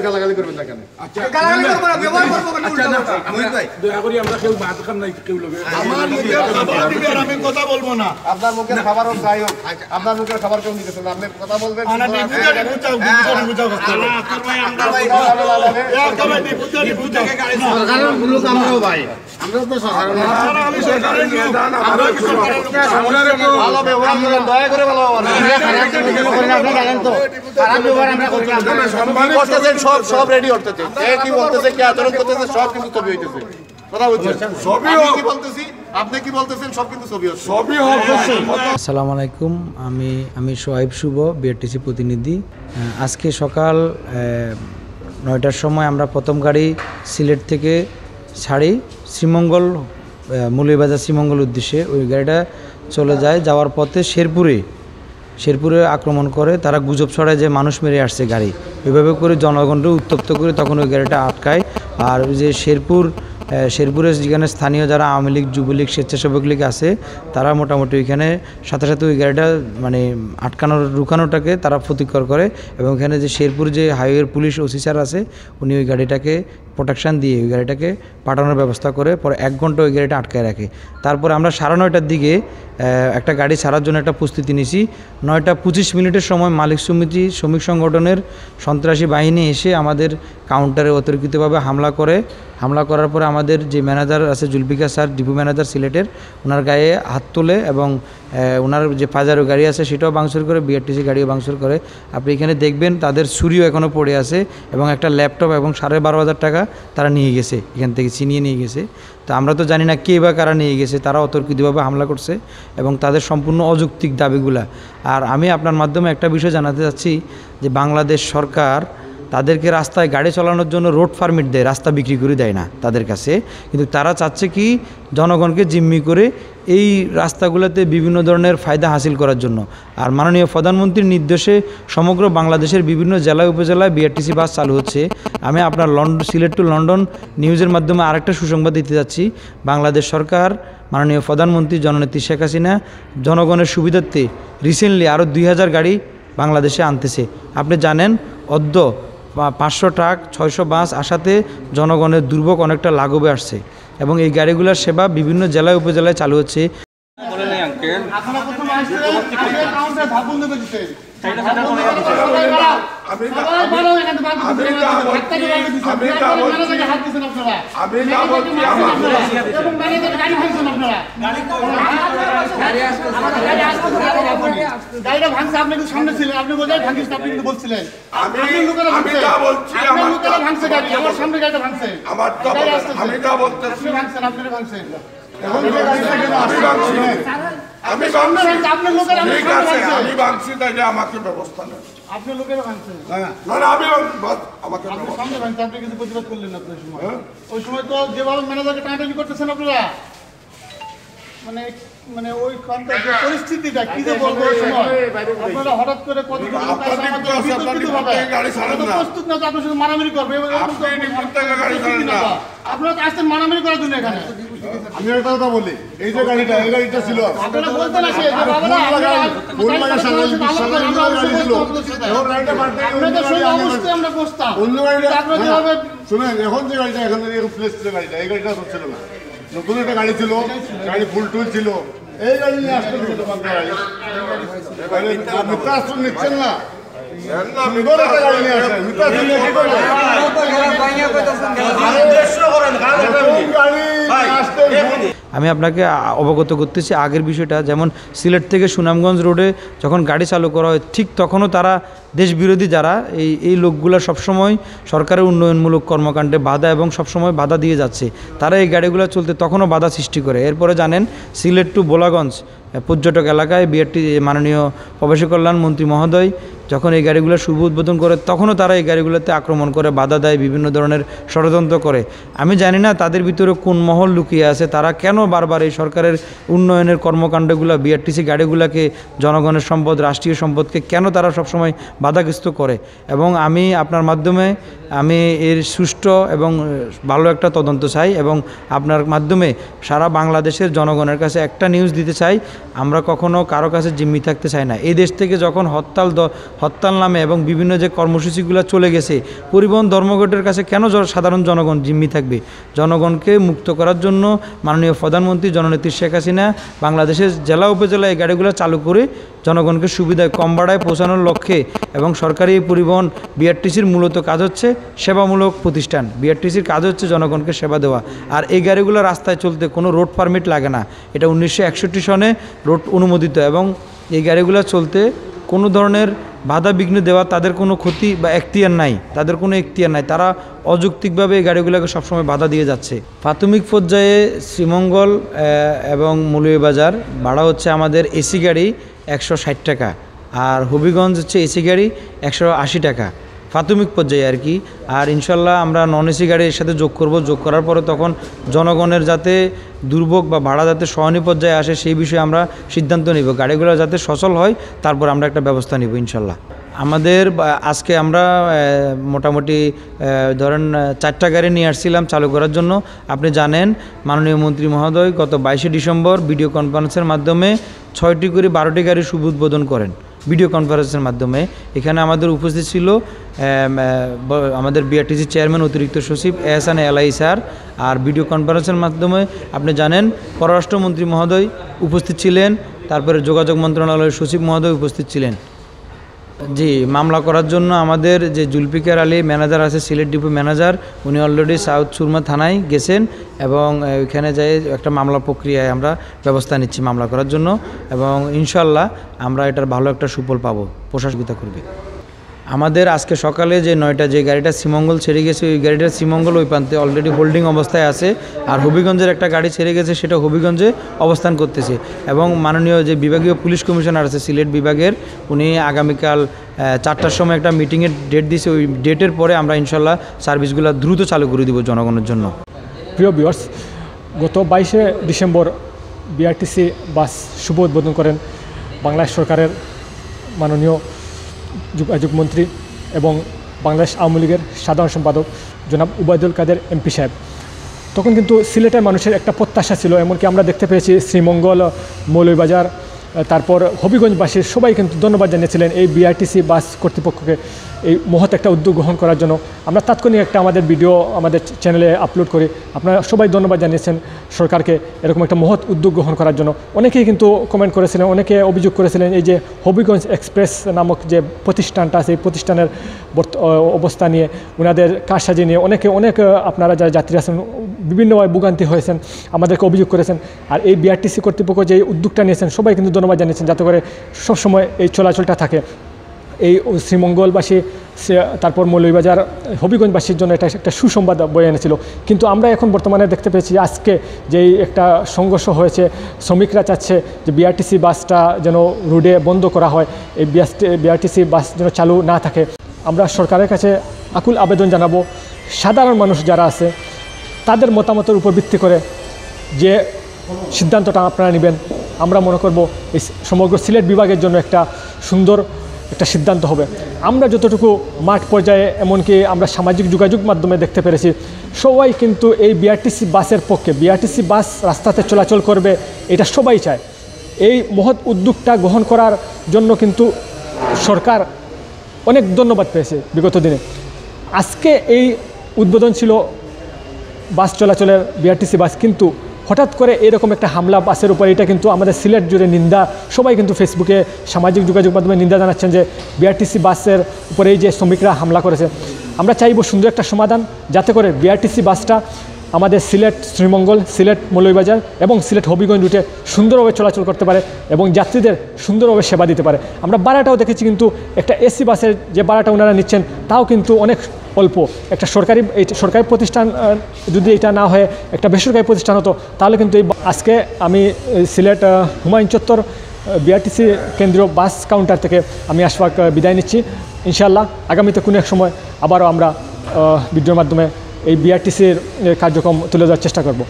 গালাগালি করবেন না কেন? আচ্ছা গালাগালি করব না, ব্যবহার করব কেন? আচ্ছা না মহিত ভাই দয়া করে আমরা কেউ ভাত খাম নাই কেউ লগে আমার মুখে খাবার দিবে আর আমি কথা বলবো না। আপনার মুখের খাবার হোক যাই হোক, আপনার মুখের খাবার কেউ নিতেছে না, আপনি কথা বলবেন। আনা নি বুঝানি বুঝাও বুঝাও সরকারের লোক আমরাও ভাই, আমরাও তো সরকারের লোক। আমি সরকারের লোক, আমরা কি সরকারের লোক? ভালো ব্যবহার করেন, দয়া করে ভালো ব্যবহার করেন। আপনি জানেন তো খারাপ ব্যবহার আমরা করি না। করতেছেন সব রেডি করতেছে, কে কি বলতেছে, কে আচরণ করতেছে, সব কিন্তু ছবি হইতেছে। কথা বলছেন ছবি কি বলতেছি, আপনি কি বলতেছেন, সব কিন্তু ছবি হচ্ছে, ছবি হচ্ছে। আসসালামু আলাইকুম, আমি সোহাইব শুভ, বিআরটিসি প্রতিনিধি। আজকে সকাল 9টার সময় আমরা প্রথম গাড়ি সিলেট থেকে ছাড়ি শ্রীমঙ্গল, মৌলভীবাজার শ্রীমঙ্গল উদ্দেশ্যে। ওই গাড়িটা চলে যায়, যাওয়ার পথে শেরপুরে আক্রমণ করে, তারা গুজব ছড়ায় যে মানুষ মেরে আসছে গাড়ি। এভাবে করে জনগণকে উত্তপ্ত করে তখন ওই গাড়িটা আটকায়। আর ওই যে শেরপুরে যেখানে স্থানীয় যারা আওয়ামী লীগ, যুবলীগ, স্বেচ্ছাসেবক লীগ আছে, তারা মোটামুটি ওইখানে সাথে সাথে ওই গাড়িটা মানে রুখানোটাকে তারা প্রতিকার করে। এবং এখানে যে শেরপুর যে হাইওয়ের পুলিশ অফিসার আছে, উনি ওই গাড়িটাকে প্রোটেকশান দিয়ে ওই গাড়িটাকে পাঠানোর ব্যবস্থা করে। পরে 1 ঘন্টা ওই গাড়িটা আটকায় রাখে। তারপরে আমরা 9:30টার দিকে একটা গাড়ি ছাড়ার জন্য একটা প্রস্তুতি নিয়েছি। 9:25 সময় মালিক সমিতি শ্রমিক সংগঠনের সন্ত্রাসী বাহিনী এসে আমাদের কাউন্টারে অতর্কিতভাবে হামলা করার পরে আমাদের যে ম্যানেজার আছে জুলফিকার স্যার, ডিপো ম্যানেজার সিলেটের, ওনার গায়ে হাত তোলে এবং ওনার যে পাজারো গাড়ি আছে সেটাও ভাঙচুর করে, বিআরটিসি গাড়িও ভাঙচুর করে। আপনি এখানে দেখবেন তাদের ছুরিও এখনও পড়ে আছে এবং একটা ল্যাপটপ এবং 12,500 টাকা তারা নিয়ে গেছে, এখান থেকে ছিনিয়ে নিয়ে গেছে। তো আমরা তো জানি না কে বা কারা নিয়ে গেছে, তারা অতর্কিতভাবে হামলা করছে এবং তাদের সম্পূর্ণ অযৌক্তিক দাবিগুলা। আর আমি আপনার মাধ্যমে একটা বিষয় জানাতে চাচ্ছি যে বাংলাদেশ সরকার তাদেরকে রাস্তায় গাড়ি চালানোর জন্য রোড পারমিট দেয়, রাস্তা বিক্রি করে দেয় না তাদের কাছে। কিন্তু তারা চাচ্ছে কি জনগণকে জিম্মি করে এই রাস্তাগুলোতে বিভিন্ন ধরনের ফায়দা হাসিল করার জন্য। আর মাননীয় প্রধানমন্ত্রীর নির্দেশে সমগ্র বাংলাদেশের বিভিন্ন জেলায় উপজেলায় বিআরটিসি বাস চালু হচ্ছে। আমি আপনার সিলেট টু লন্ডন নিউজের মাধ্যমে আরেকটা সুসংবাদ দিতে যাচ্ছি। বাংলাদেশ সরকার, মাননীয় প্রধানমন্ত্রী জননেত্রী শেখ হাসিনা জনগণের সুবিধার্থে রিসেন্টলি আরও 2000 গাড়ি বাংলাদেশে আনতেছে। আপনি জানেন অদ্য 500 ট্রাক 600 বাস আসাতে জনগণের দুর্ভোগ অনেকটা লাঘবে আসছে এবং এই গাড়িগুলোর সেবা বিভিন্ন জেলায় উপজেলায় চালু হচ্ছে। গাড়িটা ভাঙছে, আপনি কিন্তু সামনে ছিলেন, আপনি বোঝাই ভাঙিস, আপনি কিন্তু বলছিলেন ভাঙছে গাড়ি, আমার সামনে গাড়িটা ভাঙছে, আপনি ভাঙছেন, আপনি ভাঙছেন। আমাকে ব্যবস্থা নেন, আপনি লোকেরা ভাঙছেন, আপনি কিছু প্রতিবাদ করলেন না আপনার সময়। ওই সময় তো যেভাবে ম্যানেজারকে টানাটানি করতেছেন আপনারা, মানে ওই পরিস্থিতিটা কি যে বলবো, আপনারা হঠাৎ করে প্রস্তুত না, তো আপনার সাথে মারামারি করবে, আপনারা তো আসছেন মারামারি করার জন্য এখানে। আমি একটা কথা বলি, এই যে গাড়িটা, এই গাড়িটা ছিল আপনারা বলতেন আসে আমরা বসতাম, শুনেন, এখন যে গাড়িটা, এখন প্লেস ছিল গাড়িটা, এই গাড়িটা ছিল না, নতুন একটা গাড়ি ছিল, গাড়ি ফুল টুল ছিল, এই গাড়ি নিয়ে আসতে মিথ্যা আশ্রম নিচ্ছেন না, গাড়ি নিয়ে আসেন, মিথ্যা আশ্রম নিয়ে কি করবেন? আমি আপনাকে অবগত করতেছি আগের বিষয়টা, যেমন সিলেট থেকে সুনামগঞ্জ রোডে যখন গাড়ি চালু করা হয় ঠিক তখনও তারা দেশবিরোধী যারা এই লোকগুলো সবসময় সরকারের উন্নয়নমূলক কর্মকাণ্ডে বাধা এবং সবসময় বাধা দিয়ে যাচ্ছে, তারা এই গাড়িগুলো চলতে তখনও বাধা সৃষ্টি করে। এরপরে জানেন সিলেট টু বোলাগঞ্জ পর্যটক এলাকায় বিআরটি মাননীয় প্রবাসী কল্যাণ মন্ত্রী মহোদয় যখন এই গাড়িগুলো শুভ উদ্বোধন করে তখনও তারা এই গাড়িগুলোতে আক্রমণ করে, বাধা দেয়, বিভিন্ন ধরনের ষড়যন্ত্র করে। আমি জানি না তাদের ভিতরে কোন মহল লুকিয়ে আছে, তারা কেন বারবার এই সরকারের উন্নয়নের কর্মকাণ্ডগুলো, বিআরটিসি গাড়িগুলোকে, জনগণের সম্পদ, রাষ্ট্রীয় সম্পদকে কেন তারা সবসময় বাধাগ্রস্ত করে। এবং আমি আপনার মাধ্যমে আমি এর সুষ্ঠু এবং ভালো একটা তদন্ত চাই এবং আপনার মাধ্যমে সারা বাংলাদেশের জনগণের কাছে একটা নিউজ দিতে চাই, আমরা কখনো কারো কাছে জিম্মি থাকতে চাই না। এই দেশ থেকে যখন হরতাল নামে এবং বিভিন্ন যে কর্মসূচিগুলো চলে গেছে, পরিবহন ধর্মঘটের কাছে কেন সাধারণ জনগণ জিম্মি থাকবে? জনগণকে মুক্ত করার জন্য মাননীয় প্রধানমন্ত্রী জননেত্রী শেখ হাসিনা বাংলাদেশের জেলা উপজেলা এই গাড়িগুলো চালু করে জনগণকে সুবিধায় কম ভাড়ায় পৌঁছানোর লক্ষ্যে এবং সরকারি পরিবহন বিআরটিসির মূলত কাজ হচ্ছে সেবামূলক প্রতিষ্ঠান। বিআরটিসির কাজ হচ্ছে জনগণকে সেবা দেওয়া। আর এই গাড়িগুলো রাস্তায় চলতে কোনো রোড পারমিট লাগে না। এটা 1961 সনে রোড অনুমোদিত এবং এই গাড়িগুলো চলতে কোনো ধরনের বাধা বিঘ্ন দেওয়া তাদের কোনো ক্ষতি বা এখতিয়ার নাই, তাদের কোনো এখতিয়ার নাই। তারা অযৌক্তিকভাবে এই গাড়িগুলোকে সবসময় বাধা দিয়ে যাচ্ছে। প্রাথমিক পর্যায়ে শ্রীমঙ্গল এবং মৌলভীবাজার ভাড়া হচ্ছে আমাদের এসি গাড়ি 160 টাকা, আর হবিগঞ্জ হচ্ছে এসি গাড়ি 180 টাকা প্রাথমিক পর্যায়ে আর কি। আর ইনশাল্লাহ আমরা নন এসি গাড়ির সাথে যোগ করব। যোগ করার পরে তখন জনগণের যাতে দুর্ভোগ বা ভাড়া যাতে সহনীয় পর্যায়ে আসে সেই বিষয়ে আমরা সিদ্ধান্ত নিব। গাড়িগুলো যাতে সচল হয় তারপর আমরা একটা ব্যবস্থা নিব ইনশাল্লাহ। আমাদের আজকে আমরা মোটামুটি ধরেন 4টা গাড়ি নিয়ে আসছিলাম চালু করার জন্য। আপনি জানেন মাননীয় মন্ত্রী মহোদয় গত 22শে ডিসেম্বর ভিডিও কনফারেন্সের মাধ্যমে 6টি করে 12টি গাড়ির শুভ উদ্বোধন করেন ভিডিও কনফারেন্সের মাধ্যমে। এখানে আমাদের উপস্থিত ছিল আমাদের বিআরটিসি চেয়ারম্যান অতিরিক্ত সচিব এহসান এলাই স্যার। আর ভিডিও কনফারেন্সের মাধ্যমে আপনি জানেন পররাষ্ট্রমন্ত্রী মহোদয় উপস্থিত ছিলেন, তারপরে যোগাযোগ মন্ত্রণালয়ের সচিব মহোদয় উপস্থিত ছিলেন। জি, মামলা করার জন্য আমাদের যে জুলফিকার আলী ম্যানেজার আছে, সিলেট ডিপো ম্যানেজার, উনি অলরেডি সাউথ সুরমা থানায় গেছেন এবং ওইখানে যাই একটা মামলা প্রক্রিয়ায় আমরা ব্যবস্থা নিচ্ছি মামলা করার জন্য এবং ইনশাল্লাহ আমরা এটার ভালো একটা সুফল পাবো, প্রশাসনিকতা করবে। আমাদের আজকে সকালে যে 9টা যে গাড়িটা শ্রীমঙ্গল ছেড়ে গেছে, ওই গাড়িটা শ্রীমঙ্গল ওই প্রান্তে অলরেডি হোল্ডিং অবস্থায় আছে। আর হবিগঞ্জের একটা গাড়ি ছেড়ে গেছে, সেটা হবিগঞ্জে অবস্থান করতেছে এবং মাননীয় যে বিভাগীয় পুলিশ কমিশনার আছে সিলেট বিভাগের, উনি আগামীকাল 4টার সময় একটা মিটিংয়ের ডেট দিয়েছে। ওই ডেটের পরে আমরা ইনশাল্লাহ সার্ভিসগুলো দ্রুত চালু করে দিব জনগণের জন্য। প্রিয় ভিউয়ার্স, গত 22শে ডিসেম্বর বিআরটিসি বাস শুভ উদ্বোধন করেন বাংলাদেশ সরকারের মাননীয় যোগাযোগ মন্ত্রী এবং বাংলাদেশ আওয়ামী লীগের সাধারণ সম্পাদক জনাব উবায়দুল কাদের এমপি সাহেব। তখন কিন্তু সিলেটের মানুষের একটা প্রত্যাশা ছিল, এমনকি আমরা দেখতে পেয়েছি শ্রীমঙ্গল, মৌলভীবাজার, তারপর হবিগঞ্জবাসীর সবাই কিন্তু ধন্যবাদ জানিয়েছিলেন এই বিআরটিসি বাস কর্তৃপক্ষকে এই মহৎ একটা উদ্যোগ গ্রহণ করার জন্য। আমরা তাৎক্ষণিক একটা আমাদের ভিডিও আমাদের চ্যানেলে আপলোড করি। আপনারা সবাই ধন্যবাদ জানিয়েছেন সরকারকে এরকম একটা মহৎ উদ্যোগ গ্রহণ করার জন্য। অনেকেই কিন্তু কমেন্ট করেছিলেন, অনেকে অভিযোগ করেছিলেন এই যে হবিগঞ্জ এক্সপ্রেস নামক যে প্রতিষ্ঠানটা আছে, এই প্রতিষ্ঠানের অবস্থা নিয়ে, ওনাদের কারসাজি নিয়ে অনেক আপনারা যারা যাত্রী আছেন বিভিন্নভাবে ভোগান্তি হয়েছেন, আমাদেরকে অভিযোগ করেছেন। আর এই বিআরটিসি কর্তৃপক্ষ যে উদ্যোগটা নিয়েছেন সবাই কিন্তু ধন্যবাদ জানিয়েছেন, যাতে করে সবসময় এই চলাচলটা থাকে। এই শ্রীমঙ্গলবাসী, তারপর মৌলভীবাজার, হবিগঞ্জবাসীর জন্য এটা একটা সুসংবাদ বয়ে এনেছিল। কিন্তু আমরা এখন বর্তমানে দেখতে পেয়েছি আজকে যেই একটা সংঘর্ষ হয়েছে, শ্রমিকরা চাচ্ছে যে বিআরটিসি বাসটা যেন রোডে বন্ধ করা হয়, এই বিআরটিসি বাস যেন চালু না থাকে। আমরা সরকারের কাছে আকুল আবেদন জানাবো, সাধারণ মানুষ যারা আছে তাদের মতামতের উপর ভিত্তি করে যে সিদ্ধান্তটা আপনারা নেবেন, আমরা মনে করব এই সমগ্র সিলেট বিভাগের জন্য একটা সুন্দর একটা সিদ্ধান্ত হবে। আমরা যতটুকু মাঠ পর্যায়ে, এমনকি আমরা সামাজিক যোগাযোগ মাধ্যমে দেখতে পেরেছি, সবাই কিন্তু এই বিআরটিসি বাসের পক্ষে। বিআরটিসি বাস রাস্তাতে চলাচল করবে, এটা সবাই চায়। এই মহৎ উদ্যোগটা গ্রহণ করার জন্য কিন্তু সরকার অনেক ধন্যবাদ পেয়েছে বিগত দিনে। আজকে এই উদ্বোধন ছিল বাস চলাচলের, বিআরটিসি বাস, কিন্তু হঠাৎ করে এরকম একটা হামলা বাসের উপর, এটা কিন্তু আমাদের সিলেট জুড়ে নিন্দা। সবাই কিন্তু ফেসবুকে, সামাজিক যোগাযোগ মাধ্যমে নিন্দা জানাচ্ছেন যে বিআরটিসি বাসের উপরে এই যে শ্রমিকরা হামলা করেছে। আমরা চাইব সুন্দর একটা সমাধান, যাতে করে বিআরটিসি বাসটা আমাদের সিলেট, শ্রীমঙ্গল, সিলেট, মৌলভীবাজার এবং সিলেট হবিগঞ্জ রুটে সুন্দরভাবে চলাচল করতে পারে এবং যাত্রীদের সুন্দরভাবে সেবা দিতে পারে। আমরা ভাড়াটাও দেখেছি, কিন্তু একটা এসি বাসের যে ভাড়াটা ওনারা নিচ্ছেন তাও কিন্তু অনেক অল্প। একটা সরকারি প্রতিষ্ঠান যদি এটা না হয়ে একটা বেসরকারি প্রতিষ্ঠান হতো, তাহলে কিন্তু এই আজকে আমি সিলেট হুমায়ুন চত্বর বিআরটিসি কেন্দ্রীয় বাস কাউন্টার থেকে আমি আশফাক বিদায় নিচ্ছি। ইনশাআল্লাহ আগামীতে কোনো এক সময় আবারও আমরা ভিডিওর মাধ্যমে এই বিআরটিসির কার্যক্রম তুলে ধরার চেষ্টা করব।